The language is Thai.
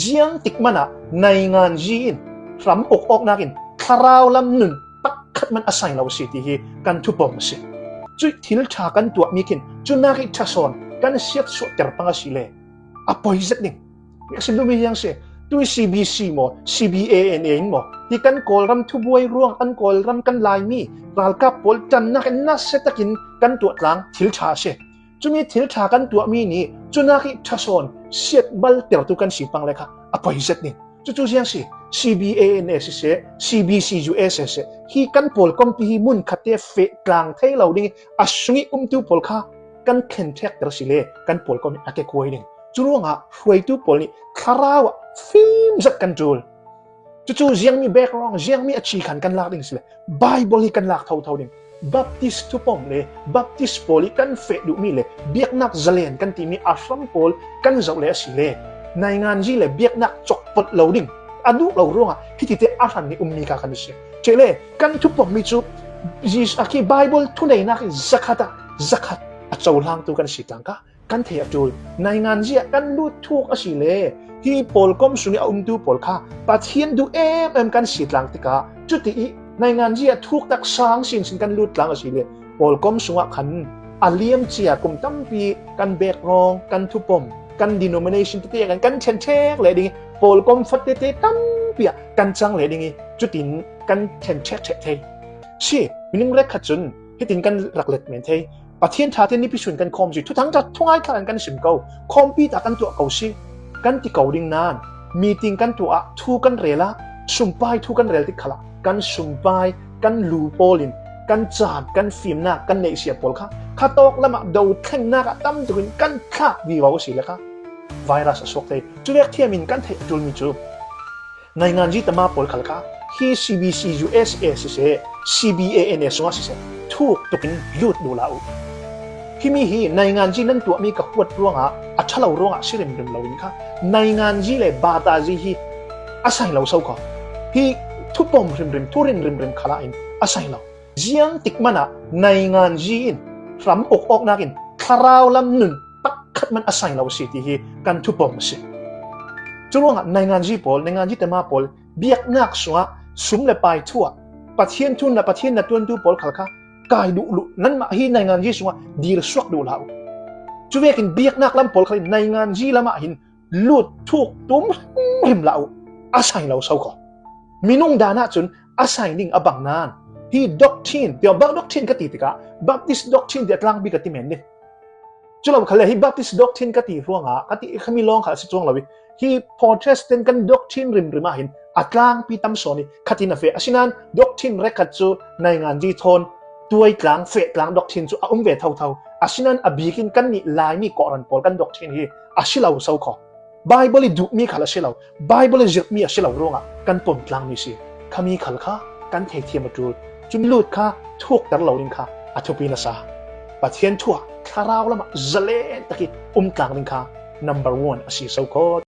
เจียงติกมันในงานจีนรำอกออกนักินคราวลำหนึ่งปักขัดมันอาศัยเราสิที่กันทุบมสิจุดทิลชากันตัวมีกินจุนักอิทศนกันเสียดสุดแต่ปังสิเลอปอยเซตนิ่งสิ่งที่มีอย่างเสียตัว CBC โม CBANA โมที่กันกอลรำทุบวยร่วงกันกอลรำกันลายมีรัลกับปอลจันนักนัสเซตกินกันตัวกลางทิลชาเสจุมีทิลชากันตัวมีนี่จุนักอิทศนเสียดบัลเตอร์ตุกันสิปังเลยค่ะอปอยเซตนิ่งจุอย่างเสีย CBANA เส CBC US เสที่กันปอลคอมพิมุนขัดเตะเฟกลางเทเหล่านี้อาสุงิตุปอลค่ะกันเข็นเทกเดอร์สิเลกันปอลก็มีอาเกควยนิ่งจุรู้ว่าฟวยตุปอลนี่คาราวฟิล์มจักกันจูลจู่ๆยังมีแบ็กกราวด์ยังมีอาชีพกันลากดิ่งสิเลยไบเบิลกันลากเท่าดิ่งบัพติสตุปอมเลยบัพติสปอลกันเฟดุมีเลยเบียกนักเจเลนกันที่มีอาฟรัมปอลกันเจ้าเลยสิเลยในงานจีเลยเบียกนักจกปดเหล่าดิ่งอนุเรารู้ว่าที่ที่อาฟันนี่มีกันกันสิเจเลกันทุปอมมีจูจีสอาคีไบเบิลทุนในนักซักฮัดอาเจ้าหลังตัวกันสิตังกันเทียบจูในงานจีกันดูทุกอาศิเลที่ปอลคอมสุนีดูปอลค่ะปัจเจียนดูกันสิตังติกาจุดที่ในงานจีทุกตักสังสินกันดูตังอาศิเลปอลคอมสุงขันอาเลียมเจียกุมตั้มปีกันเบกรองกันทุปอมกันดิโนมิเนชันเตี้ยกันเชนเชกเลยดิ่งปอลคอมฟัดเตตั้มปีกันจังเลยดิ่งจุดที่กันเชนเชกเทชีมินึงเล็กขจุนที่ตินกันรักเล็กเหมือนเทปะเทียนชาเทนนี่พิสูจน์กันคอมสิทุกทั้งจะทุ่งไอ้ขันกันสิมเกาคอมปีตากันตัวเกาสิกันที่เกาดิ่งนานมีติงกันตัวทุกันเรล่าสุ่มไปทุกันเรลที่ขลักกันสุ่มไปกันลูโปลินกันจานกันฟิล์มหน้ากันเนเซียปอลค่ะข้าตอกละมาดูแข่งหน้าตั้มตัวกันข้าวีวาวสิเลยค่ะไวรัสสกเตจุเล็กเทียมินกันเทจุลมิจูในงานจีตมาปอลขลักค่ะที่ CBC USA สิเซ CBANA สงฆ์สิเซทุกตุกินยุดดูลาวที่มีฮีในงานจีนั่นตัวมีกับขวดร่วงอัชลาวร่วงสิริมริมลาวินค่ะในงานจีเลยบาตาจีฮีอาศัยเราเศร้าก่อฮีทุบปมริมทุรินริมขลาอินอาศัยเราเจียงติกมันในงานจีนรำอกออกนักินคราวลำหนึ่งปักขัดมันอาศัยเราสิที่ฮีกันทุบปมสิจุร่วงในงานจีปอลในงานจีเตมาปอลเบียกนักสัวสุ่มเลยไปทั่วปะเทียนทุนและปะเทียนนัดตัวดูปอลขลักกายดุลุนั่นมาฮีในงานจีสัวดีลสวกดูลาวจุเวกินเบียกนักลำปอลขลักในงานจีละมาหินลุดทุกตุ้มริมลาวอาศัยเราเศร้าก่อมีนุ่งดานาจนอาศัยนิ่งอบังนานฮีด็อกทินเดี๋ยวบักด็อกทินกติติกะบัพติสด็อกทินเดี๋ยวกลางบีกติเมนเนี่ยจุเราเขาเลยฮีบัพติสด็อกทินกติร่วงกติขมิลองขาสิจวงเราวิฮีพอเทสเตนกันด็อกทินริมมาหินอัตลางปีตัมโซนี่ขัดินาเฟอาชินันด็อกทินเรคัดจูในงานจีทอนตัวกลางเฟกลางด็อกทินจูเวเท่าอาชินันอบีกินกันนี่ลายมีก่อนปอลกันด็อกทินฮีอาชิลาวเศร้าก่อไบเบิลดูมีขลักเชลาวไบเบิลจึกมีอาชิลาวร่วงกันปนกลางมีสิขมีขลักกันเทียมมาจูจุนลูดค่ะทุกแต่เราลิงค่ะอัทุปีนาซาปะเทียนทั่วคาราวละมาเจเลนตะกี้กลางลิงค่ะ number 1 อาชีพเศร้าก่อ